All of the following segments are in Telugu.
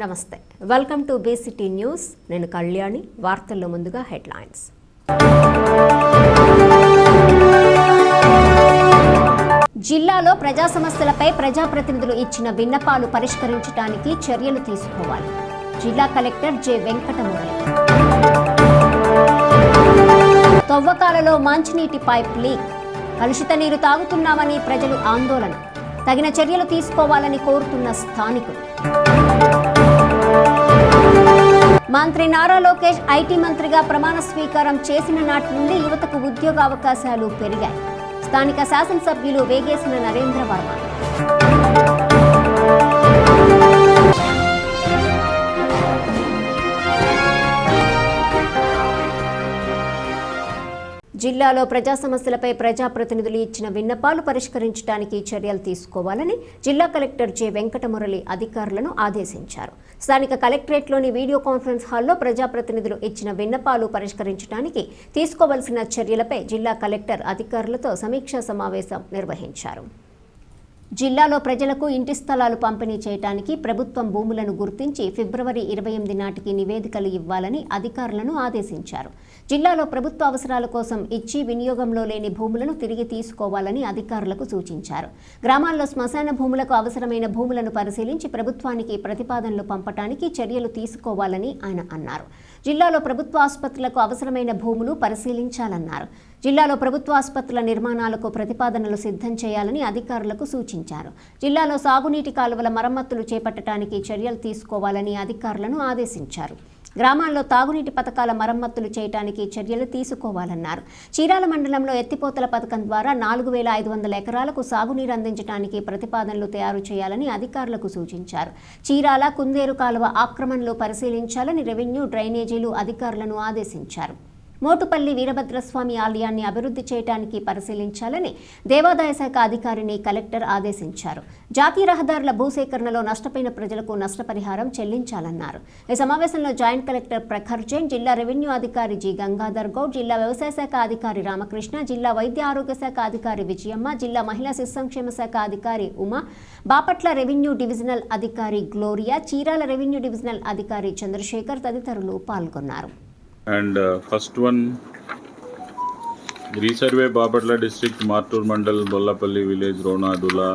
నమస్తే, వెల్కమ్ టు బీసీటీ న్యూస్. నేను కళ్యాణి. వార్తల్లో ముందుగా హెడ్లైన్స్. జిల్లాలో ప్రజా సమస్యలపై ప్రజాప్రతినిధులు ఇచ్చిన విన్నపాలు పరిష్కరించడానికి చర్యలు తీసుకోవాలి. జిల్లా కలెక్టర్ జె వెంకటమురళి. తవ్వకాలలో మంచినీటి పైప్ లీక్, కలుషిత నీరు తాగుతున్నామని ప్రజలు ఆందోళన. తగిన చర్యలు తీసుకోవాలని కోరుతున్న స్థానికులు. మంత్రి నారా లోకేష్ ఐటీ మంత్రిగా ప్రమాణ స్వీకారం చేసిన నాటి నుండి యువతకు ఉద్యోగ అవకాశాలు పెరిగాయి. స్థానిక శాసనసభ్యులు వేగేసిన నరేంద్ర వర్మ. జిల్లాలో ప్రజా సమస్యలపై ప్రజాప్రతినిధులు ఇచ్చిన విన్నపాలు పరిష్కరించడానికి చర్యలు తీసుకోవాలని జిల్లా కలెక్టర్ జె వెంకటమురళి అధికారులను ఆదేశించారు. స్థానిక కలెక్టరేట్లోని వీడియో కాన్ఫరెన్స్ హాల్లో ప్రజాప్రతినిధులు ఇచ్చిన విన్నపాలు పరిష్కరించడానికి తీసుకోవాల్సిన చర్యలపై జిల్లా కలెక్టర్ అధికారులతో సమీక్షా సమావేశం నిర్వహించారు. జిల్లాలో ప్రజలకు ఇంటి స్థలాలు పంపిణీ చేయడానికి ప్రభుత్వం భూములను గుర్తించి ఫిబ్రవరి 28 నాటికి నివేదికలు ఇవ్వాలని అధికారులను ఆదేశించారు. జిల్లాలో ప్రభుత్వ అవసరాల కోసం ఇచ్చి వినియోగంలో లేని భూములను తిరిగి తీసుకోవాలని అధికారులకు సూచించారు. గ్రామాల్లో శ్మశాన భూములకు అవసరమైన భూములను పరిశీలించి ప్రభుత్వానికి ప్రతిపాదనలు పంపడానికి చర్యలు తీసుకోవాలని ఆయన అన్నారు. జిల్లాలో ప్రభుత్వ ఆసుపత్రులకు అవసరమైన భూములు పరిశీలించాలన్నారు. జిల్లాలో ప్రభుత్వ ఆసుపత్రుల నిర్మాణాలకు ప్రతిపాదనలు సిద్ధం చేయాలని అధికారులకు సూచించారు. జిల్లాలో సాగునీటి కాలువల మరమ్మతులు చేపట్టడానికి చర్యలు తీసుకోవాలని అధికారులను ఆదేశించారు. గ్రామాల్లో తాగునీటి పథకాల మరమ్మతులు చేయడానికి చర్యలు తీసుకోవాలన్నారు. చీరాల మండలంలో ఎత్తిపోతల పథకం ద్వారా 4500 ఎకరాలకు సాగునీరు అందించడానికి ప్రతిపాదనలు తయారు చేయాలని అధికారులకు సూచించారు. చీరాల కుందేరు కాలువ ఆక్రమణలు పరిశీలించాలని రెవెన్యూ, డ్రైనేజీలు అధికారులను ఆదేశించారు. మోటుపల్లి వీరభద్రస్వామి ఆలయాన్ని అభివృద్ధి చేయడానికి పరిశీలించాలని దేవాదాయ శాఖ అధికారిని కలెక్టర్ ఆదేశించారు. జాతీయ రహదారుల భూసేకరణలో నష్టపోయిన ప్రజలకు నష్టపరిహారం చెల్లించాలన్నారు. ఈ సమావేశంలో జాయింట్ కలెక్టర్ ప్రఖర్ జైన్, జిల్లా రెవెన్యూ అధికారి జి గంగాధర్ గౌడ్, జిల్లా వ్యవసాయ శాఖ అధికారి రామకృష్ణ, జిల్లా వైద్య ఆరోగ్య శాఖ అధికారి విజయమ్మ, జిల్లా మహిళా శిశు సంక్షేమ శాఖ అధికారి ఉమా, బాపట్ల రెవెన్యూ డివిజనల్ అధికారి గ్లోరియా, చీరాల రెవెన్యూ డివిజనల్ అధికారి చంద్రశేఖర్ తదితరులు పాల్గొన్నారు. And first one, resurvey Bapatla district, Martur Mandal, Bollapalli village, Ronadula,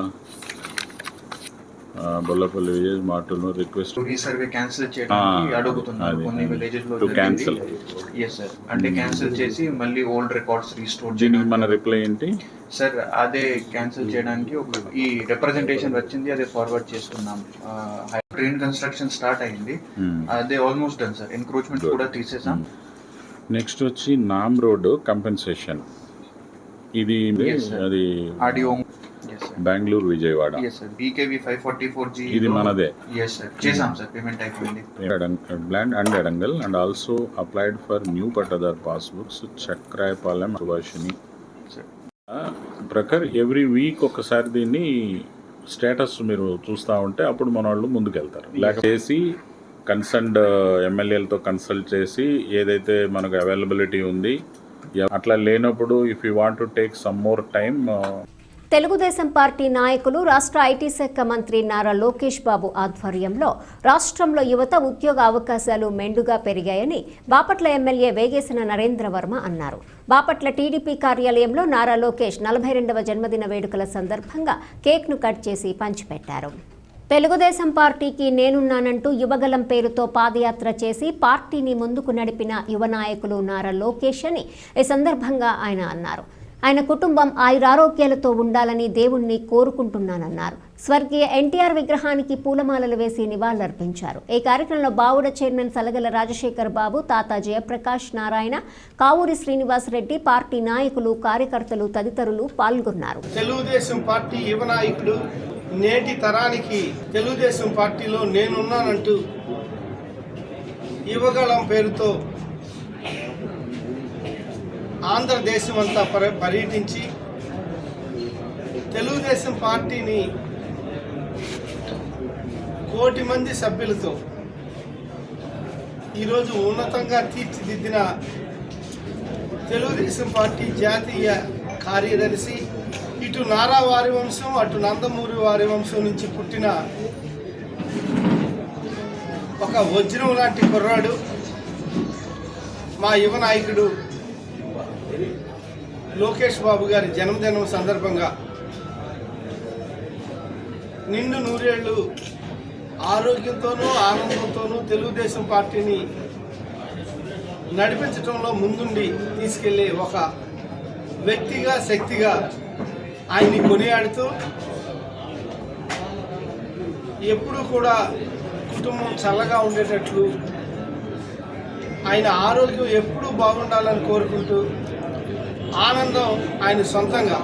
Bollapalli village, Martur request to resurvey cancel చేయడానికి అడుగుతున్నారు. కొన్ని విలేజెస్ లో to cancel. yes sir, అంటే క్యాన్సిల్ చేసి మళ్ళీ ఓల్డ్ రికార్డ్స్ రీస్టోర్ దీనికి మన రిప్లై ఏంటి సార్? అదే క్యాన్సిల్ చేయడానికి ఈ రిప్రజెంటేషన్ వచ్చింది, అదే ఫార్వర్డ్ చేస్తున్నాం. ట్రైన్ కన్స్ట్రక్షన్ స్టార్ట్ అయింది, అదే ఆల్మోస్ట్ డన్ సార్. ఎన్క్రోచ్మెంట్ కూడా తీసేసాం. నెక్స్ట్ వచ్చి నామ్ రోడ్ కంపెన్సేషన్, ఇది అది audio Bengaluru Vijayawada BKV 544G, ఇది మనదే. yes sir, చేసాం సార్, పేమెంట్ అయిపోయింది. Land and Adangal, and also applied for new Patadar passbooks, Chakraypalam, Subhashini. ప్రకార్ ఎవ్రీ వీక్ ఒకసారి దీన్ని స్టేటస్ మీరు చూస్తూ ఉంటే అప్పుడు మన వాళ్ళు ముందుకెళ్తారు. లేకపోతే కన్సర్న్డ్ ఎమ్మెల్యేలతో కన్సల్ట్ చేసి ఏదైతే మనకు అవైలబిలిటీ ఉంది, అట్లా లేనప్పుడు if you want to take some more time. Telugu Desam party నాయకులు, రాష్ట్ర ఐటీ శాఖ మంత్రి నారా లోకేష్ బాబు ఆధ్వర్యంలో రాష్ట్రంలో యువత ఉద్యోగ అవకాశాలు మెండుగా పెరిగాయని బాపట్ల ఎమ్మెల్యే వేగేసిన నరేంద్ర వర్మ అన్నారు. బాపట్ల టీడీపీ కార్యాలయంలో నారా లోకేష్ 42వ జన్మదిన వేడుకల సందర్భంగా కేక్ను కట్ చేసి పంచిపెట్టారు. తెలుగుదేశం పార్టీకి నేనున్నానంటూ యువగలం పేరుతో పాదయాత్ర చేసి పార్టీని ముందుకు నడిపిన యువ నాయకులు నారా లోకేష్ అని ఈ సందర్భంగా ఆయన అన్నారు. ఆయన కుటుంబం ఆయురారోగ్యాలతో ఉండాలని దేవుణ్ణి కోరుకుంటున్నానన్నారు. స్వర్గీయ ఎన్టీఆర్ విగ్రహానికి పూలమాలలు వేసి నివాళులర్పించారు. ఈ కార్యక్రమంలో బావుడ చైర్మన్ సలగల రాజశేఖర్ బాబు, తాతా జయప్రకాష్ నారాయణ, కావూరి శ్రీనివాసరెడ్డి, పార్టీ నాయకులు, కార్యకర్తలు తదితరులు పాల్గొన్నారు. తెలుగుదేశం పార్టీ యువ నాయకుడు, నేటి తరానికి తెలుగుదేశం పార్టీలో నేనున్నానంటూ యువగళం పేరుతో ఆంధ్రదేశం అంతా పర్యటించి తెలుగుదేశం పార్టీని 1 కోటి మంది సభ్యులతో ఈరోజు ఉన్నతంగా తీర్చిదిద్దిన తెలుగుదేశం పార్టీ జాతీయ కార్యదర్శి, ఇటు నారా వారి వంశం, అటు నందమూరి వారి వంశం నుంచి పుట్టిన ఒక వజ్రం లాంటి కుర్రాడు, మా యువ నాయకుడు లోకేష్ బాబు గారి జన్మదినం సందర్భంగా నిండు నూరేళ్లు ఆరోగ్యంతోనూ ఆనందంతోనూ తెలుగుదేశం పార్టీని నడిపించడంలో ముందుండి తీసుకెళ్లే ఒక వ్యక్తిగా, శక్తిగా ఆయన్ని కొనియాడుతూ ఎప్పుడూ కూడా కుటుంబం చల్లగా ఉండేటట్లు, ఆయన ఆరోగ్యం ఎప్పుడూ బాగుండాలని కోరుకుంటూ, ఆనందం ఆయన సొంతంగా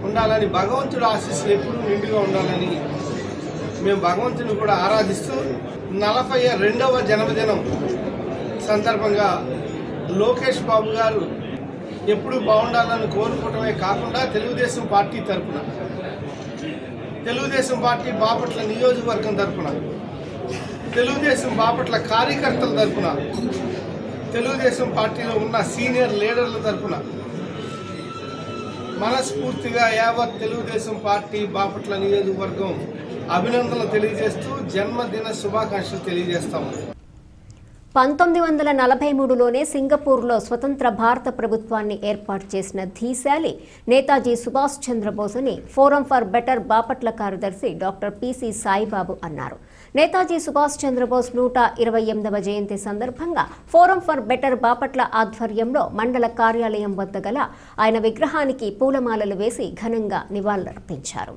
ఉండాలని, భగవంతుడు ఆశీస్సులు ఎప్పుడూ నిండుగా ఉండాలని మేము భగవంతుని కూడా ఆరాధిస్తూ 42వ జన్మదినం సందర్భంగా లోకేష్ బాబు గారు ఎప్పుడూ బాగుండాలని కోరుకోవడమే కాకుండా తెలుగుదేశం పార్టీ తరఫున, తెలుగుదేశం పార్టీ బాపట్ల నియోజకవర్గం తరఫున, తెలుగుదేశం బాపట్ల కార్యకర్తల తరఫున, తెలుగుదేశం పార్టీలో ఉన్న సీనియర్ లీడర్ల తరఫున మనస్ఫూర్తిగా యావత్ తెలుగుదేశం పార్టీ బాపట్ల నియోజకవర్గం అభినందనలు తెలియజేస్తూ జన్మదిన శుభాకాంక్షలు తెలియజేస్తాము. 1943లోనే సింగపూర్లో స్వతంత్ర భారత ప్రభుత్వాన్ని ఏర్పాటు చేసిన ధీశాలి నేతాజీ సుభాష్ చంద్రబోస్ అని ఫోరం ఫర్ బెటర్ బాపట్ల కార్యదర్శి డాక్టర్ పిసి సాయిబాబు అన్నారు. నేతాజీ సుభాష్ చంద్రబోస్ 128వ జయంతి సందర్భంగా ఫోరం ఫర్ బెటర్ బాపట్ల ఆధ్వర్యంలో మండల కార్యాలయం వద్ద గల ఆయన విగ్రహానికి పూలమాలలు వేసి ఘనంగా నివాళులర్పించారు.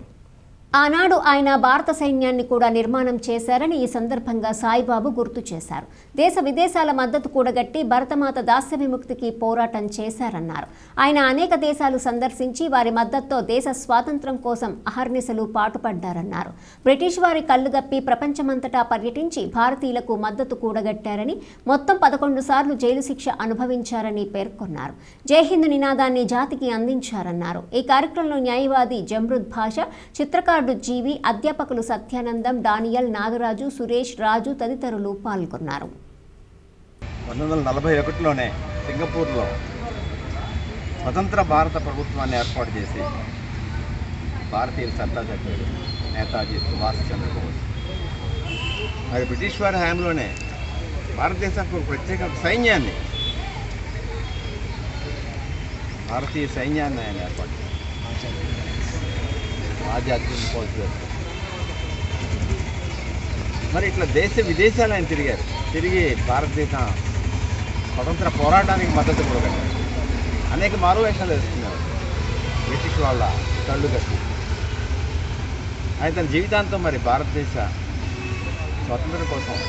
ఆనాడు ఆయన భారత సైన్యాన్ని కూడా నిర్మాణం చేశారని ఈ సందర్భంగా సాయిబాబు గుర్తు చేశారు. దేశ విదేశాల మద్దతు కూడగట్టి భరతమాత దాస్య విముక్తికి పోరాటం చేశారన్నారు. ఆయన అనేక దేశాలు సందర్శించి వారి మద్దతుతో దేశ స్వాతంత్ర్యం కోసం అహర్నిశలు పాటుపడ్డారన్నారు. బ్రిటిష్ వారి కళ్లుగప్పి ప్రపంచమంతటా పర్యటించి భారతీయులకు మద్దతు కూడగట్టారని, మొత్తం 11 సార్లు జైలు శిక్ష అనుభవించారని పేర్కొన్నారు. జై హింద్ నినాదాన్ని జాతికి అందించారన్నారు. ఈ కార్యక్రమంలో న్యాయవాది జమ్రుద్ భాష, చిత్రకారుడు జీవి, అధ్యాపకులు సత్యానందం, డానియల్, నాగరాజు, సురేష్, రాజు తదితరులు పాల్గొన్నారు. 1941లోనే సింగపూర్లో స్వతంత్ర భారత ప్రభుత్వాన్ని ఏర్పాటు చేసి భారతీయ సత్తా చాటాడు నేతాజీ సుభాష్ చంద్రబోస్. మరి బ్రిటిష్ వారి హయాంలోనే భారతదేశానికి ఒక ప్రత్యేక సైన్యాన్ని, భారతీయ సైన్యాన్ని ఆయన ఏర్పాటు చేశారు. ఆజాదీ ఫౌజ్. మరి ఇట్లా దేశ విదేశాలు ఆయన తిరిగి భారతదేశ స్వతంత్ర పోరాటానికి మద్దతు కూడా పెట్టారు. అనేక మారువేషాలు వేస్తున్నారు బ్రిటిష్ వాళ్ళ కళ్ళు కట్టి. ఆయన తన జీవితాంతం మరి భారతదేశ స్వతంత్రం కోసం,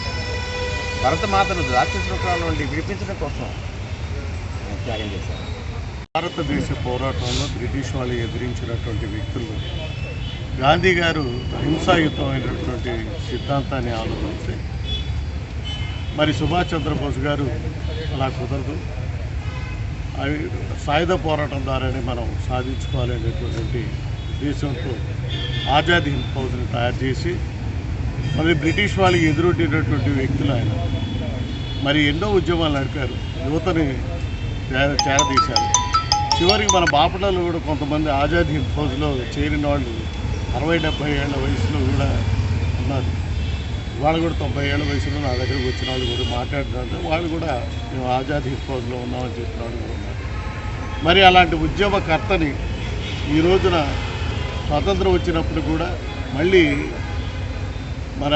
భరతమాతను రాక్షసుల నుండి విడిపించడం కోసం త్యాగం చేశారు. భారతదేశ పోరాటంలో బ్రిటిష్ వాళ్ళు ఎదిరించినటువంటి వ్యక్తులు గాంధీ గారు హింసాయుతమైనటువంటి సిద్ధాంతాన్ని ఆలోచించి, మరి సుభాష్ చంద్రబోస్ గారు అలా కుదరదు, అవి సాయుధ పోరాటం ద్వారానే మనం సాధించుకోవాలనేటువంటి ఉద్దేశంతో ఆజాదీ హింద్ ఫౌజ్ని తయారు చేసి, మరి బ్రిటిష్ వాళ్ళకి ఎదురొడ్డినటువంటి వ్యక్తులు ఆయన. మరి ఎన్నో ఉద్యమాలు నడిపారు, యువతని చేరదీశారు. చివరికి మన బాపట్లలో కూడా కొంతమంది ఆజాదీ హింద్ ఫౌజ్లో చేరిన వాళ్ళు 60-70 ఏళ్ల వయసులో కూడా ఉన్నారు. వాళ్ళు కూడా 90 ఏళ్ల వయసులో నా దగ్గరకు వచ్చిన వాళ్ళు కూడా మాట్లాడుతుంటే వాళ్ళు కూడా మేము ఆజాదీ హింద్ ఫౌజ్లో ఉన్నామని చెప్పిన వాళ్ళు కూడా ఉన్నారు. మరి అలాంటి ఉద్యమకర్తని ఈ రోజున స్వాతంత్రం వచ్చినప్పుడు కూడా మళ్ళీ మన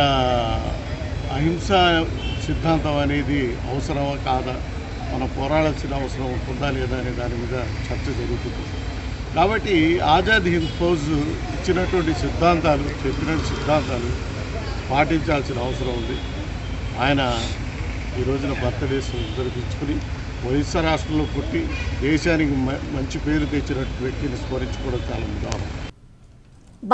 అహింస సిద్ధాంతం అనేది అవసరమా కాదా, మనం పోరాడాల్సిన అవసరం ఉంటుందా లేదా అనే దాని మీద చర్చ జరుగుతుంది. కాబట్టి ఆజాద్ హింద్ ఫౌజ్ ఇచ్చినటువంటి సిద్ధాంతాలు, చెప్పిన సిద్ధాంతాలు పాటించాల్సిన అవసరం ఉంది. ఆయన ఈ రోజున భారతదేశం జరిపించుకుని ఒరిస్సా రాష్ట్రంలో పుట్టి దేశానికి మంచి పేరు తెచ్చినటువంటి వ్యక్తిని స్మరించుకోవడం చాలా ఉదాహరణ.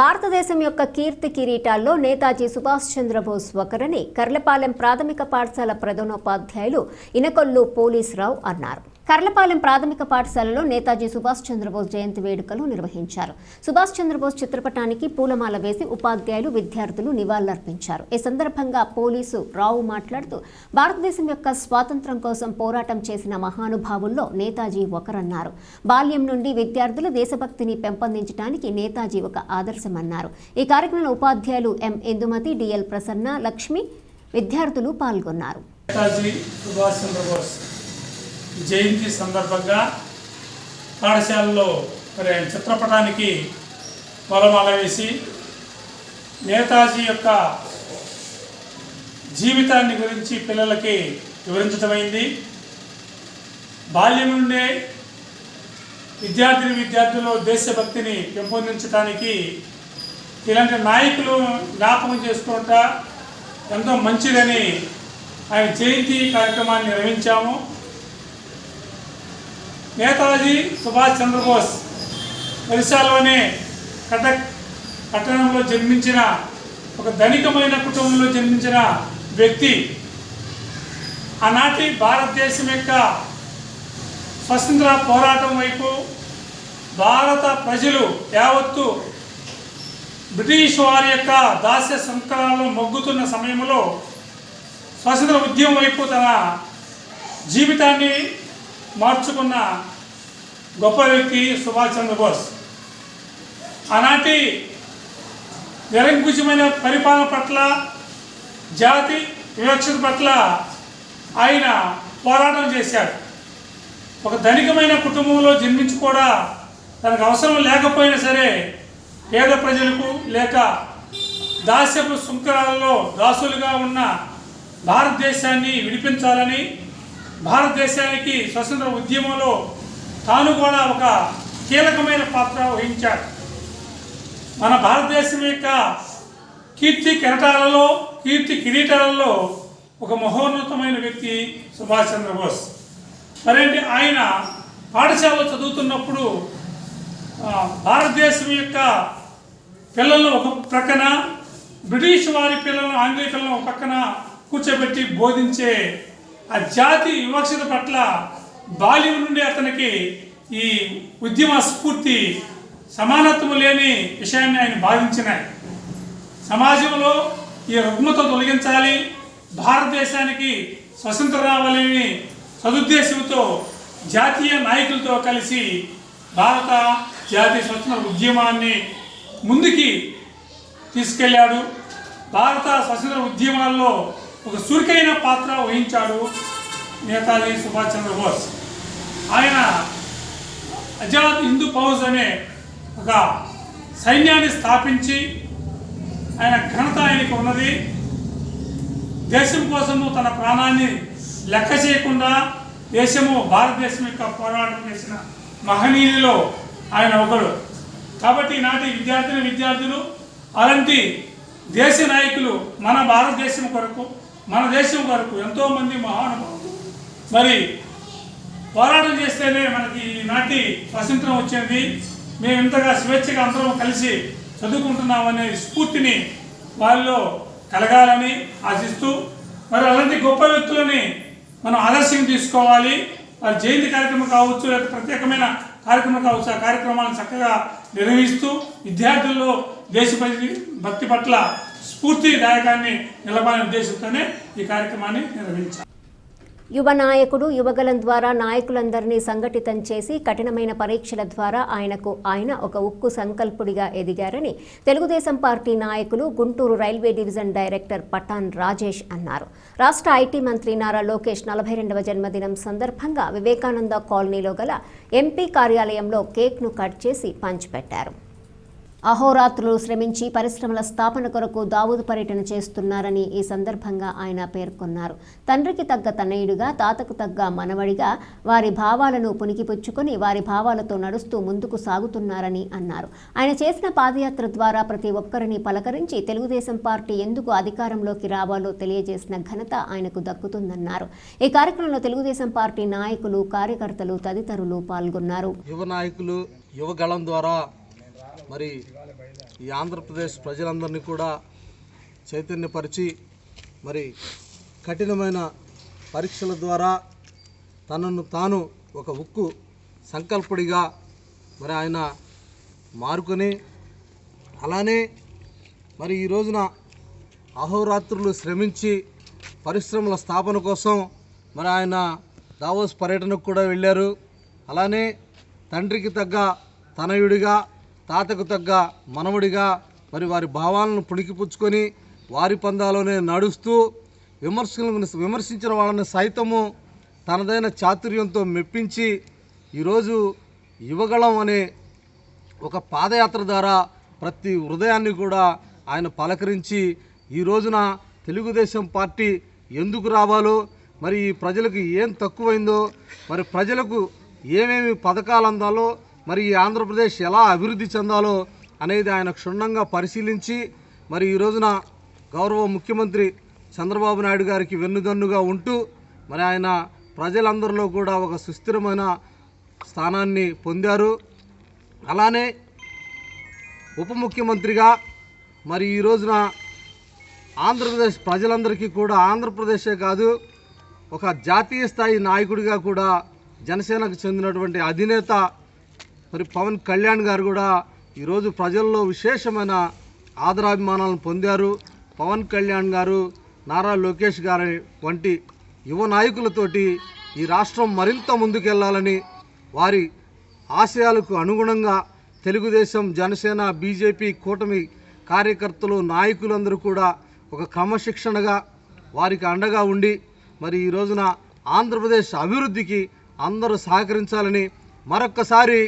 భారతదేశం యొక్క కీర్తి కిరీటాల్లో నేతాజీ సుభాష్ చంద్రబోస్ ఒకరని కర్లపాలెం ప్రాథమిక పాఠశాల ప్రధానోపాధ్యాయులు ఇనకొల్లు పోలీసురావు అన్నారు. కర్లపాలెం ప్రాథమిక పాఠశాలలో నేతాజీ సుభాష్ చంద్రబోస్ జయంతి వేడుకలు నిర్వహించారు. సుభాష్ చంద్రబోస్ చిత్రపటానికి పూలమాల వేసి ఉపాధ్యాయులు, విద్యార్థులు నివాళులర్పించారు. ఈ సందర్భంగా పోలీసు రావు మాట్లాడుతూ భారతదేశం యొక్క స్వాతంత్ర్యం కోసం పోరాటం చేసిన మహానుభావుల్లో నేతాజీ ఒకరన్నారు. బాల్యం నుండి విద్యార్థులు దేశభక్తిని పెంపొందించడానికి నేతాజీ ఒక ఆదర్శమన్నారు. ఈ కార్యక్రమంలో ఉపాధ్యాయులు ఎం ఇందుమతి, డిఎల్ ప్రసన్న, లక్ష్మి, విద్యార్థులు పాల్గొన్నారు. నేతాజీ సుభాష్ చంద్రబోస్ జయంతి సందర్భంగా పాఠశాలలో మరి ఆయన చిత్రపటానికి పూలమాల వేసి నేతాజీ యొక్క జీవితాన్ని గురించి పిల్లలకి వివరించడమైంది. బాల్యం నుండే విద్యార్థులు దేశభక్తిని పెంపొందించడానికి ఇలాంటి నాయకులు జ్ఞాపకం చేసుకుంటా ఎంతో మంచిదని ఆయన జయంతి కార్యక్రమాన్ని నిర్వహించాము. నేతాజీ సుభాష్ చంద్రబోస్ ఒరిస్సాలోనే కటక్ పట్టణంలో జన్మించిన ఒక ధనికమైన కుటుంబంలో జన్మించిన వ్యక్తి. ఆనాటి భారతదేశం యొక్క స్వతంత్ర పోరాటం వైపు భారత ప్రజలు యావత్తు బ్రిటిష్ వారి యొక్క దాస్య సంస్కరణలో మొగ్గుతున్న సమయంలో స్వతంత్ర ఉద్యమం వైపు తన జీవితాన్ని మార్చుకున్న గొప్ప వ్యక్తి సుభాష్ చంద్రబోస్. ఆనాటి నిరంకుశమైన పరిపాలన పట్ల, జాతి వివక్షత పట్ల ఆయన పోరాటం చేశాడు. ఒక ధనికమైన కుటుంబంలో జన్మించి కూడా తనకు అవసరం లేకపోయినా సరే పేద ప్రజలకు లేక దాస్యపు సుంకరాలలో దాసులుగా ఉన్న భారతదేశాన్ని విడిపించాలని, భారతదేశానికి స్వతంత్ర ఉద్యమంలో తాను కూడా ఒక కీలకమైన పాత్ర వహించాడు. మన భారతదేశం యొక్క కీర్తి కిరీటాలలో ఒక మహోన్నతమైన వ్యక్తి సుభాష్ చంద్రబోస్. మరేంటి ఆయన పాఠశాలలో చదువుతున్నప్పుడు భారతదేశం యొక్క పిల్లలను ఒక ప్రక్కన, బ్రిటిష్ వారి పిల్లలను, ఆంగ్లేయ పిల్లలను ఒక పక్కన కూర్చోబెట్టి బోధించే ఆ జాతి వివక్షత పట్ల బాల్యం నుండి అతనికి ఈ ఉద్యమ స్ఫూర్తి, సమానత్వం లేని విషయాన్ని ఆయన భావించినాయి. సమాజంలో ఈ రుగ్మత తొలగించాలి, భారతదేశానికి స్వతంత్రం రావాలని సదుద్దేశంతో జాతీయ నాయకులతో కలిసి భారత జాతీయ స్వతంత్ర ఉద్యమాన్ని ముందుకి తీసుకెళ్ళాడు. భారత స్వతంత్ర ఉద్యమాల్లో ఒక చురుకైన పాత్ర వహించాడు నేతాజీ సుభాష్ చంద్రబోస్. ఆయన ఆజాద్ హిందూ ఫౌజ్ అనే ఒక సైన్యాన్ని స్థాపించి ఆయన ఘనత ఆయనకు ఉన్నది. దేశం కోసము తన ప్రాణాన్ని లెక్క చేయకుండా భారతదేశం యొక్క పోరాటం చేసిన మహనీయులలో ఆయన ఒకడు. కాబట్టి ఈనాటి విద్యార్థులు అలాంటి దేశ నాయకులు మన భారతదేశం కొరకు, మన దేశం కొరకు ఎంతోమంది మహానుభావులు మరి పోరాటం చేస్తేనే మనకి ఈనాటి స్వాతంత్రం వచ్చింది. మేము ఇంతగా స్వేచ్ఛగా అందరం కలిసి చదువుకుంటున్నామనే స్ఫూర్తిని వాళ్ళలో కలగాలని ఆశిస్తూ మరి అలాంటి గొప్ప వ్యక్తులని మనం ఆదర్శంగా తీసుకోవాలి. వారి జయంతి కార్యక్రమం కావచ్చు, లేదా ప్రత్యేకమైన కార్యక్రమం కావచ్చు, ఆ కార్యక్రమాలను చక్కగా నిర్వహిస్తూ విద్యార్థుల్లో దేశభక్తి పట్ల స్ఫూర్తిదాయకాన్ని నిలపాలనే ఉద్దేశంతోనే ఈ కార్యక్రమాన్ని నిర్వహించారు. యువ నాయకుడు యువగలం ద్వారా నాయకులందరినీ సంఘటితం చేసి కఠినమైన పరీక్షల ద్వారా ఆయన ఒక ఉక్కు సంకల్పుడిగా ఎదిగారని తెలుగుదేశం పార్టీ నాయకులు Guntur railway division director Pathan Rajesh అన్నారు. రాష్ట్ర ఐటీ మంత్రి నారా లోకేష్ 42వ జన్మదినం సందర్భంగా వివేకానంద కాలనీలో గల ఎంపీ కార్యాలయంలో కేక్ను కట్ చేసి పంచిపెట్టారు. అహోరాత్రులు శ్రమించి పరిశ్రమల స్థాపన కొరకు దావూదు పర్యటన చేస్తున్నారని ఈ సందర్భంగా ఆయన పేర్కొన్నారు. తండ్రికి తగ్గ తనయుడిగా, తాతకు తగ్గ మనవడిగా వారి భావాలను పుణికిపుచ్చుకొని వారి భావాలతో నడుస్తూ ముందుకు సాగుతున్నారని అన్నారు. ఆయన చేసిన పాదయాత్ర ద్వారా ప్రతి ఒక్కరిని పలకరించి తెలుగుదేశం పార్టీ ఎందుకు అధికారంలోకి రావాలో తెలియజేసిన ఘనత ఆయనకు దక్కుతుందన్నారు. ఈ కార్యక్రమంలో తెలుగుదేశం పార్టీ నాయకులు, కార్యకర్తలు తదితరులు పాల్గొన్నారు. యువ నాయకులు యువగళం ద్వారా మరి ఈ ఆంధ్రప్రదేశ్ ప్రజలందరినీ కూడా చైతన్యపరిచి మరి కఠినమైన పరీక్షల ద్వారా తనను తాను ఒక ఉక్కు సంకల్పుడిగా మరి ఆయన మారుకొని అలానే మరి ఈ రోజున అహోరాత్రులు శ్రమించి పరిశ్రమల స్థాపన కోసం మరి ఆయన దావోస్ పర్యటనకు కూడా వెళ్ళారు. అలానే తండ్రికి తగ్గ తనయుడిగా, తాతకు తగ్గ మనవడిగా మరి వారి భావాలను పుణికిపుచ్చుకొని వారి పందాలోనే నడుస్తూ విమర్శించిన వాళ్ళని సైతము తనదైన చాతుర్యంతో మెప్పించి ఈరోజు యువగళం అనే ఒక పాదయాత్ర ద్వారా ప్రతి హృదయాన్ని కూడా ఆయన పలకరించి ఈ రోజున తెలుగుదేశం పార్టీ ఎందుకు రావాలో, మరి ఈ ప్రజలకు ఏం తక్కువైందో, మరి ప్రజలకు ఏమేమి పథకాలు అందాలో, మరి ఈ ఆంధ్రప్రదేశ్ ఎలా అభివృద్ధి చెందాలో అనేది ఆయన క్షుణ్ణంగా పరిశీలించి మరి ఈ రోజున గౌరవ ముఖ్యమంత్రి చంద్రబాబు నాయుడు గారికి వెన్నుదన్నుగా ఉంటూ మరి ఆయన ప్రజలందరిలో కూడా ఒక సుస్థిరమైన స్థానాన్ని పొందారు. అలానే ఉప ముఖ్యమంత్రిగా మరి ఈ రోజున ఆంధ్రప్రదేశ్ ప్రజలందరికీ కూడా ఆంధ్రప్రదేశే కాదు ఒక జాతీయ స్థాయి నాయకుడిగా కూడా జనసేనకు చెందినటువంటి అధినేత మరి పవన్ కళ్యాణ్ గారు కూడా ఈరోజు ప్రజల్లో విశేషమైన ఆదరాభిమానాలను పొందారు. పవన్ కళ్యాణ్ గారు, నారా లోకేష్ గారి వంటి యువ నాయకులతోటి ఈ రాష్ట్రం మరింత ముందుకెళ్లాలని, వారి ఆశయాలకు అనుగుణంగా తెలుగుదేశం, జనసేన, బీజేపీ కూటమి కార్యకర్తలు, నాయకులందరూ కూడా ఒక క్రమశిక్షణగా వారికి అండగా ఉండి మరి ఈ రోజున ఆంధ్రప్రదేశ్ అభివృద్ధికి అందరూ సహకరించాలని మరొక్కసారి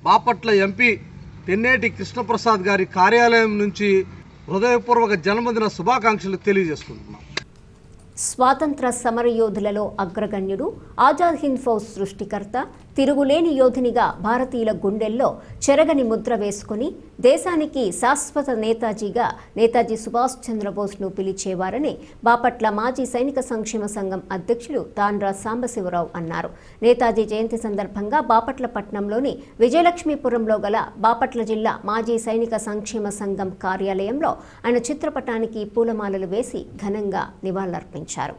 బాపట్ల ఎంపీ తెన్నేటి కృష్ణప్రసాద్ గారి కార్యాలయం నుంచి హృదయపూర్వక జన్మదిన శుభాకాంక్షలు తెలియజేసుకుంటున్నాం. స్వాతంత్ర సమరయోధులలో అగ్రగణ్యుడు, ఆజాద్ హింద్ ఫౌజ్ సృష్టికర్త, తిరుగులేని యోధునిగా భారతీయుల గుండెల్లో చెరగని ముద్ర వేసుకుని దేశానికి శాశ్వత నేతాజీగా నేతాజీ సుభాష్ చంద్రబోస్ను పిలిచేవారని బాపట్ల మాజీ సైనిక సంక్షేమ సంఘం అధ్యక్షులు తాండ్ర సాంబశివరావు అన్నారు. నేతాజీ జయంతి సందర్భంగా బాపట్ల పట్టణంలోని విజయలక్ష్మీపురంలో గల బాపట్ల జిల్లా మాజీ సైనిక సంక్షేమ సంఘం కార్యాలయంలో ఆయన చిత్రపటానికి పూలమాలలు వేసి ఘనంగా నివాళులర్పించారు.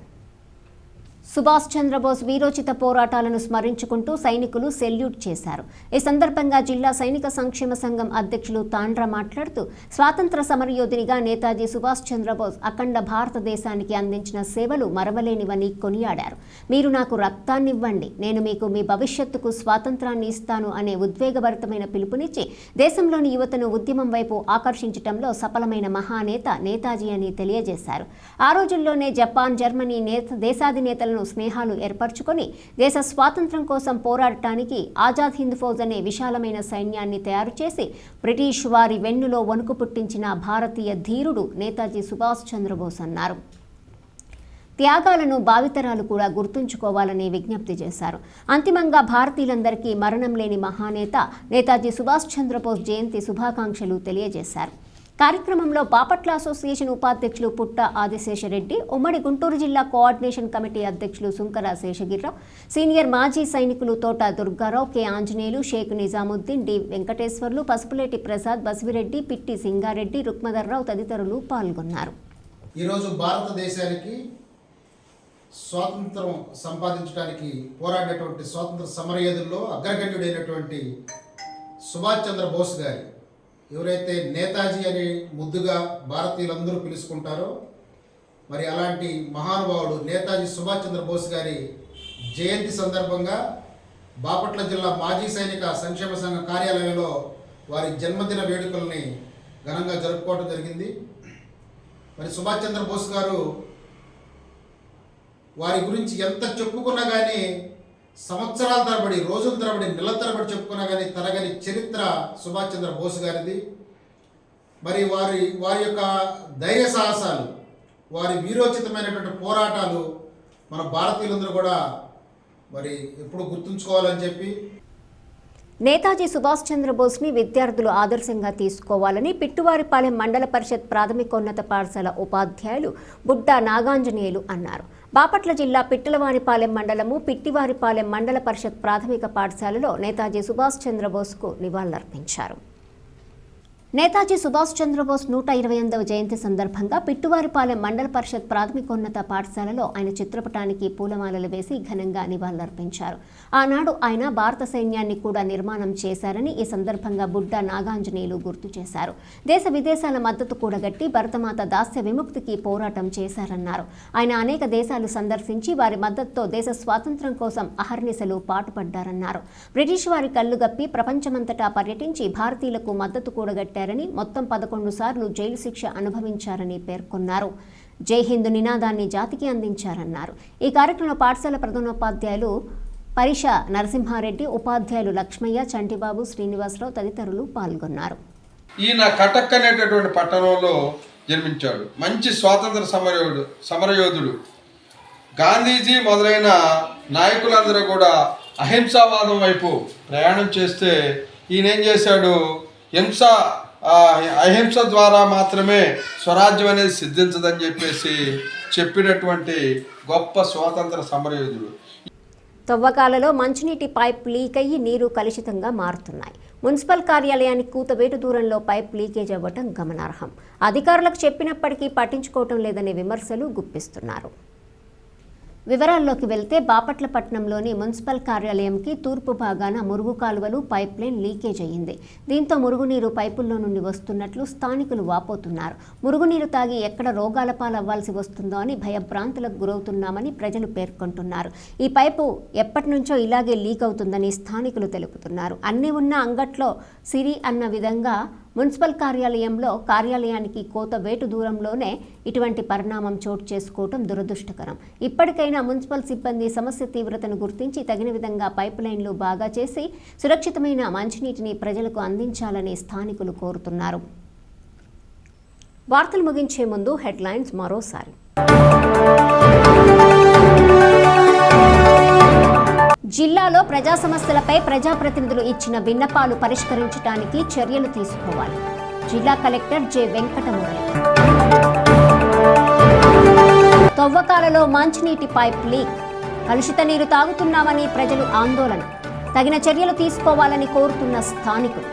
సుభాష్ చంద్రబోస్ వీరోచిత పోరాటాలను స్మరించుకుంటూ సైనికులు సెల్యూట్ చేశారు. ఈ సందర్భంగా జిల్లా సైనిక సంక్షేమ సంఘం అధ్యక్షులు తాండ్ర మాట్లాడుతూ స్వాతంత్ర సమరయోధునిగా నేతాజీ సుభాష్ చంద్రబోస్ అఖండ భారతదేశానికి అందించిన సేవలు మరవలేనివని కొనియాడారు. మీరు నాకు రక్తాన్నివ్వండి, నేను మీకు మీ భవిష్యత్తుకు స్వాతంత్రాన్ని ఇస్తాను అనే ఉద్వేగభరితమైన పిలుపునిచ్చి దేశంలోని యువతను ఉద్యమం వైపు ఆకర్షించడంలో సఫలమైన మహానేత నేతాజీ అని తెలియజేశారు. ఆ రోజుల్లోనే జపాన్, జర్మనీ దేశాధినేతలను స్నేహాలు ఏర్పరచుకొని దేశ స్వాతంత్ర్యం కోసం పోరాడటానికి ఆజాద్ హింద్ ఫౌజ్ అనే విశాలమైన సైన్యాన్ని తయారు చేసి బ్రిటిష్ వారి వెన్నులో వణుకు పుట్టించిన భారతీయ ధీరుడు నేతాజీ సుభాష్ చంద్రబోస్ అన్నారు. త్యాగాలను భావితరాలు కూడా గుర్తుంచుకోవాలని విజ్ఞప్తి చేశారు. అంతిమంగా భారతీయులందరికీ మరణం లేని మహానేత నేతాజీ సుభాష్ చంద్రబోస్ జయంతి శుభాకాంక్షలు తెలియజేశారు. కార్యక్రమంలో బాపట్ల అసోసియేషన్ ఉపాధ్యక్షులు పుట్ట ఆదిశేషరెడ్డి, ఉమ్మడి గుంటూరు జిల్లా కోఆర్డినేషన్ కమిటీ అధ్యక్షులు సుంకర శేషగిరిరావు, సీనియర్ మాజీ సైనికులు తోట దుర్గారావు, కె ఆంజనేయులు, షేక్ నిజాముద్దీన్, డి వెంకటేశ్వర్లు, పసుపులేటి ప్రసాద్, బసివిరెడ్డి, పిట్టి సింగారెడ్డి, రుక్మధర్రావు తదితరులు పాల్గొన్నారు. ఈరోజు భారతదేశానికి స్వాతంత్రం సంపాదించడానికి పోరాడేటువంటి స్వాతంత్ర సమరయోధుల్లో అగ్రగణ్యుడైనటువంటి సుభాష్ చంద్రబోస్ గారి, ఎవరైతే నేతాజీ అని ముద్దుగా భారతీయులందరూ పిలుచుకుంటారో మరి అలాంటి మహానుభావుడు నేతాజీ సుభాష్ చంద్రబోస్ గారి జయంతి సందర్భంగా బాపట్ల జిల్లా మాజీ సైనిక సంక్షేమ సంఘం కార్యాలయంలో వారి జన్మదిన వేడుకల్ని ఘనంగా జరుపుకోవడం జరిగింది. మరి సుభాష్ చంద్రబోస్ గారు వారి గురించి ఎంత చెప్పుకున్నా కానీ సంవత్సరాల తరబడి, రోజుల తరబడి, నెలల తరబడి చెప్పుకున్నా కానీ తరగని చరిత్ర సుభాష్ చంద్రబోస్ గారిది. మరి వారి యొక్క ధైర్య సాహసాలు, వారి వీరోచితమైనటువంటి పోరాటాలు మన భారతీయులందరూ కూడా మరి ఎప్పుడు గుర్తుంచుకోవాలని చెప్పి నేతాజీ సుభాష్ చంద్రబోస్ని విద్యార్థులు ఆదర్శంగా తీసుకోవాలని పిట్టువారిపాలెం మండల పరిషత్ ప్రాథమికోన్నత పాఠశాల ఉపాధ్యాయులు బుడ్డ నాగాంజనేయులు అన్నారు. బాపట్ల జిల్లా పిట్టలవానిపాలెం మండలము పిట్టివారిపాలెం మండల పరిషత్ ప్రాథమిక పాఠశాలలో నేతాజీ సుభాష్ చంద్రబోస్కు నివాళులర్పించారు. నేతాజీ సుభాష్ చంద్రబోస్ 128వ జయంతి సందర్భంగా పిట్టువారిపాలెం మండల పరిషత్ ప్రాథమికోన్నత పాఠశాలలో ఆయన చిత్రపటానికి పూలమాలలు వేసి ఘనంగా నివాళులర్పించారు. ఆనాడు ఆయన భారత సైన్యాన్ని కూడా నిర్మాణం చేశారని ఈ సందర్భంగా బుడ్డ నాగాంజనేయులు గుర్తు చేశారు. దేశ విదేశాల మద్దతు కూడగట్టి భరతమాత దాస్య విముక్తికి పోరాటం చేశారన్నారు. ఆయన అనేక దేశాలు సందర్శించి వారి మద్దతుతో దేశ స్వాతంత్ర్యం కోసం అహర్నిశలు పాటుపడ్డారన్నారు. బ్రిటిష్ వారి కళ్లుగప్పి ప్రపంచమంతటా పర్యటించి భారతీయులకు మద్దతు కూడగట్టారు. మొత్తం 11 సార్లు జైలు శిక్ష అనుభవించారని పేర్కొన్నారు. జై హింద్ నినాదాన్ని జాతికి అందించారన్నారు. ఈ కార్యక్రమంలో పాఠశాల ప్రధానోపాధ్యాయులు పరిష నరసింహారెడ్డి, ఉపాధ్యాయులు లక్ష్మయ్య, చంటిబాబు, శ్రీనివాసరావు తదితరులు పాల్గొన్నారు. ఈయన కటక్ అనేటటువంటి పట్టణంలో జన్మించాడు. మంచి స్వాతంత్ర సమరయోధుడు. గాంధీజీ మొదలైన నాయకులందరూ కూడా అహింసావాదం వైపు ప్రయాణం చేస్తే ఈయన ఏం చేశాడు, అహింస ద్వారా మాత్రమే స్వరాజ్యం అనేది సిద్ధించదని చెప్పినటువంటి గొప్ప స్వాతంత్ర సమరయోధుడు. తవ్వకాలలో మంచినీటి పైప్ లీక్ అయ్యి నీరు కలుషితంగా మారుతున్నాయి. మున్సిపల్ కార్యాలయానికి కూతవేటు దూరంలో పైప్ లీకేజ్ అవ్వటం గమనార్హం. అధికారులకు చెప్పినప్పటికీ పట్టించుకోవటం లేదనే విమర్శలు గుప్పిస్తున్నారు. వివరాల్లోకి వెళ్తే బాపట్ల పట్టణంలోని మున్సిపల్ కార్యాలయంకి తూర్పు భాగాన మురుగు కాలువలు పైప్ లైన్ లీకేజ్ అయ్యింది. దీంతో మురుగునీరు పైపుల్లో నుండి వస్తున్నట్లు స్థానికులు వాపోతున్నారు. మురుగునీరు తాగి ఎక్కడ రోగాల పాలవ్వాల్సి వస్తుందో అని భయభ్రాంతులకు గురవుతున్నామని ప్రజలు పేర్కొంటున్నారు. ఈ పైపు ఎప్పటి నుంచో ఇలాగే లీక్ అవుతుందని స్థానికులు తెలుపుతున్నారు. అన్నీ ఉన్న అంగట్లో సిరి అన్న విధంగా మున్సిపల్ కార్యాలయానికి కోత వేటు దూరంలోనే ఇటువంటి పరిణామం చోటు చేసుకోవటం దురదృష్టకరం. ఇప్పటికైనా మున్సిపల్ సిబ్బంది సమస్య తీవ్రతను గుర్తించి తగిన విధంగా పైప్ లైన్లు బాగా చేసి సురక్షితమైన మంచినీటిని ప్రజలకు అందించాలని స్థానికులు కోరుతున్నారు. వార్తలు ముగించే ముందు హెడ్లైన్స్ మరోసారి. జిల్లాలో ప్రజా సమస్యలపై ప్రజాప్రతినిధులు ఇచ్చిన విన్నపాలు పరిష్కరించడానికి చర్యలు తీసుకోవాలి. జిల్లా కలెక్టర్ జె వెంకటమురళి. తవ్వకాలలో మంచినీటి పైప్ లీక్, కలుషిత నీరు తాగుతున్నామని ప్రజలు ఆందోళన, తగిన చర్యలు తీసుకోవాలని కోరుతున్న స్థానికులు.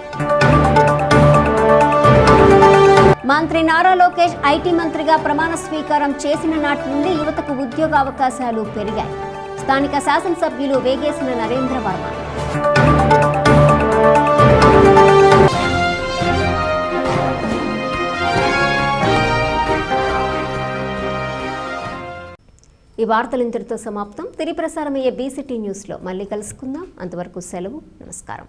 మంత్రి నారా లోకేష్ ఐటీ మంత్రిగా ప్రమాణ స్వీకారం చేసిన నాటి నుండి యువతకు ఉద్యోగ అవకాశాలు పెరిగాయి. స్థానిక శాసనసభ్యులు వేగేసిన నరేంద్ర వర్మ. ఈ వార్తలు ఇంతటితో సమాప్తం. తిరిగి ప్రసారమయ్యే బీసీటీ న్యూస్లో మళ్ళీ కలుసుకుందాం. అంతవరకు సెలవు. నమస్కారం.